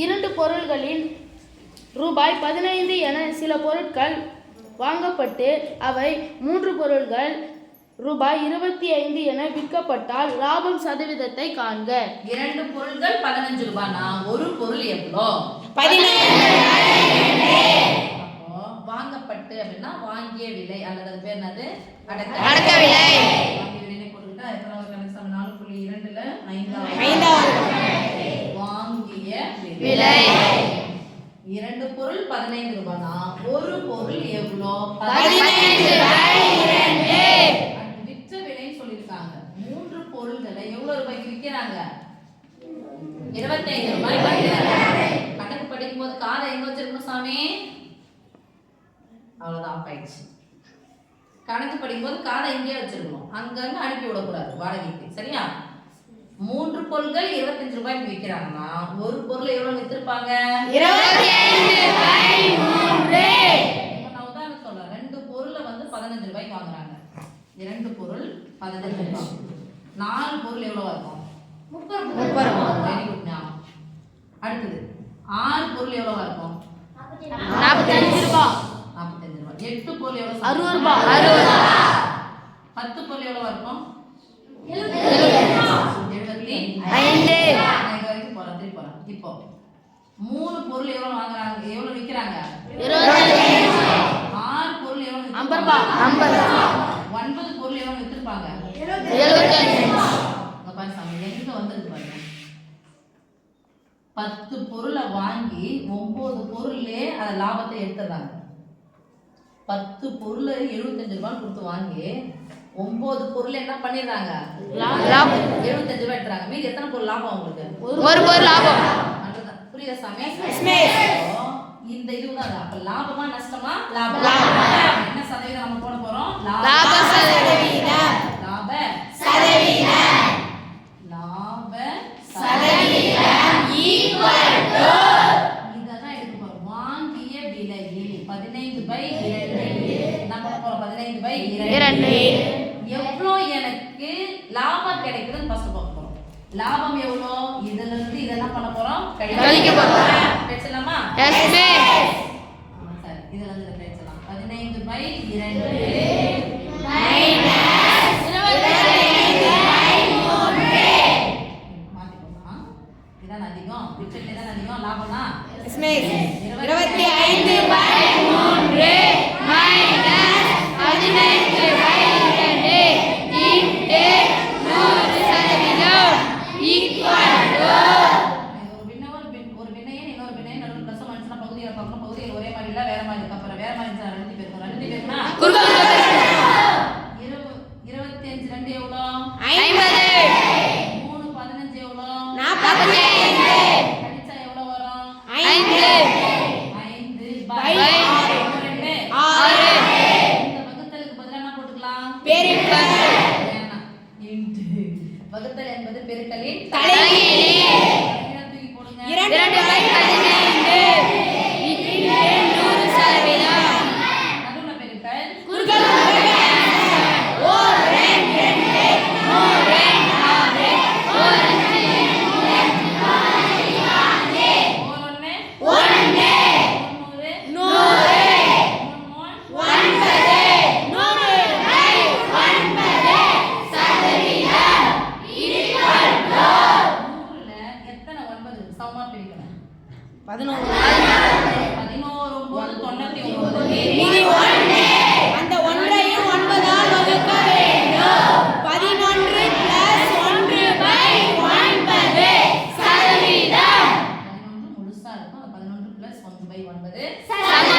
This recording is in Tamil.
2 பொருள்களின் ரூபாய் 15 என சில பொருட்கள் வாங்கப்பட்டு அவை 3 பொருள்கள் ரூபாய் 25 என விற்கப்பட்டால் லாபம் சதவீதத்தை காண்க. 2 பொருட்கள் 15 ரூபாய்னா ஒரு பொருள் எவ்வளோ? 15. அப்போ வாங்கப்பட்டு அப்படின்னா வாங்கிய விலை அல்லது அது பேர் என்னது? அடக்க விலை. வாங்கிய விலையை போட்டுக்கிட்டா எத்தனாவது கணக்கு சமம்? 4.2ல 5வது வாங்கிய விலை. 2 பொருள் 15 ரூபாய்னா ஒரு பொருள் எவ்வளோ? 15/2. விற்ற விலைன்னு சொல்லிருக்காங்க. 3 பொருள்களை எவ்வளவு ரூபாய்க்கு விற்கிறாங்க? 25 ரூபாய். கணக்கு படிக்கும் போது காதை எங்க வச்சிருக்கணும் சாமி? அவ்வளவுதான் ஆயிடுச்சு. கணக்கு படிக்கும் போது காதை எங்கேயே வச்சிருக்கணும், அங்கங்க அனுப்பி விடக்கூடாது வாடகைக்கு. சரியா? 3 பொருட்கள் 25 ரூபாய்க்கு விற்கிறாங்கன்னா ஒரு பொருள் எவ்வளவு வித்திருப்பாங்க? 25/3. நான் உதாரணம் சொல்றேன். 2 பொருளை வந்து 15 ரூபாய்க்கு வாங்குறாங்க. 2 பொருள் 15 ரூபாய். 4 பொருள் எவ்வளவா இருக்கும்? 30 ரூபாய். வெரி குட் ஞாபகம். அடுத்தது 6 பொருள் எவ்வளவா இருக்கும்? 45 ரூபாய். 45 ரூபாய். 8 பொருள் எவ்வளவு? 60 ரூபாய். 60 ரூபாய். 10 பொருள் எவ்வளவா இருக்கும்? 75. இப்போ 3 பொருள் எவ்வளவு வாங்குறாங்க? எவ்வளவு விக்கிறாங்க? 25. 6 பொருள் எவ்வளவு? 50 ரூபாய். 50. 9 பொருள் எவ்வளவு வித்திருப்பாங்க? 75. உங்க பாரு சாமி எங்க வந்திருக்கு பாருங்க. 10 பொருளை வாங்கி 9 பொருள்லே அத லாபத்தை எடுத்துறாங்க. 10 பொருள் 75 ரூபாய் கொடுத்து வாங்கி 9 பொருள் என்ன பண்ணிடுறாங்க? லாபம் 75 ரூபாய் எடுத்துறாங்க. மீதி எத்தனை பொருள் லாபம் உங்களுக்கு? ஒரு பொருள் லாபம். புரியுதா சாமி? இந்த இதுதான். அப்ப லாபமா நஷ்டமா? லாபம். என்ன சதவீதம் நம்ம போட போறோம்? லாப சதவீதம். லாப சதவீதம். லாப சதவீதம் ஈக்குவல் டு இததான் எடுக்க போறோம். வாங்கிய விலையில் 15/2. என்ன பண்ண போறோம்? 15/2. எவ்வளோ எனக்கு லாபம் கிடைக்குதுன்னு ஃபர்ஸ்ட் பார்க்க போறோம். லாபம் எவ்வளோ? இதுல இருந்து இத என்ன பண்ண போறோம்? கழிக்க போறோம். பேசலாமா? Yes miss. சரி, இதுல இருந்து இத பேசலாம். 15/2 மாத்திக்கோமா. இதான் அதிகம். விற்றது இதான் அதிகம். லாபம்னா yes miss. 25/3 minus 15/2 into 100% equal to ஒரு வினையன் இன்னொரு வினையன் நடுவில் பிளஸ் மைனஸ்னா பகுதியை பார்க்கணும். பகுதியில் ஒரே மாதிரி இல்ல, வேற மாதிரி இருக்கு. அப்புறம் வேற மாதிரி இருந்துச்சு. 2 பேருக்கும் 2 பேருக்குனா 25 2 எவ்வளோ? 50. 3 15 எவ்வளோ? 45. கழிச்சா எவ்வளோ வரும்? 5. 5/6. இந்த வகுத்தலுக்கு பதிலா என்ன போட்டுக்கலாம்? பெருக்கல். வேணாம். இன்டு. வகுத்தல் என்பது பெருக்கலின் தலைகீழி. தூக்கி போடுங்க. 2/15 இன்டு 100%. நடுவுல பெருக்கல். குறுக்கல் ஓர் 2 ஓர் 6 ஓர் 5 1 1 100 11 மீதி 1. அந்த 1ஐயும் 9ஆல் வகுக்க வேண்டும். 11 + 1/9 சதவீதம். 11 முழுசா இருக்கும். 11 + 1/9 சமம்.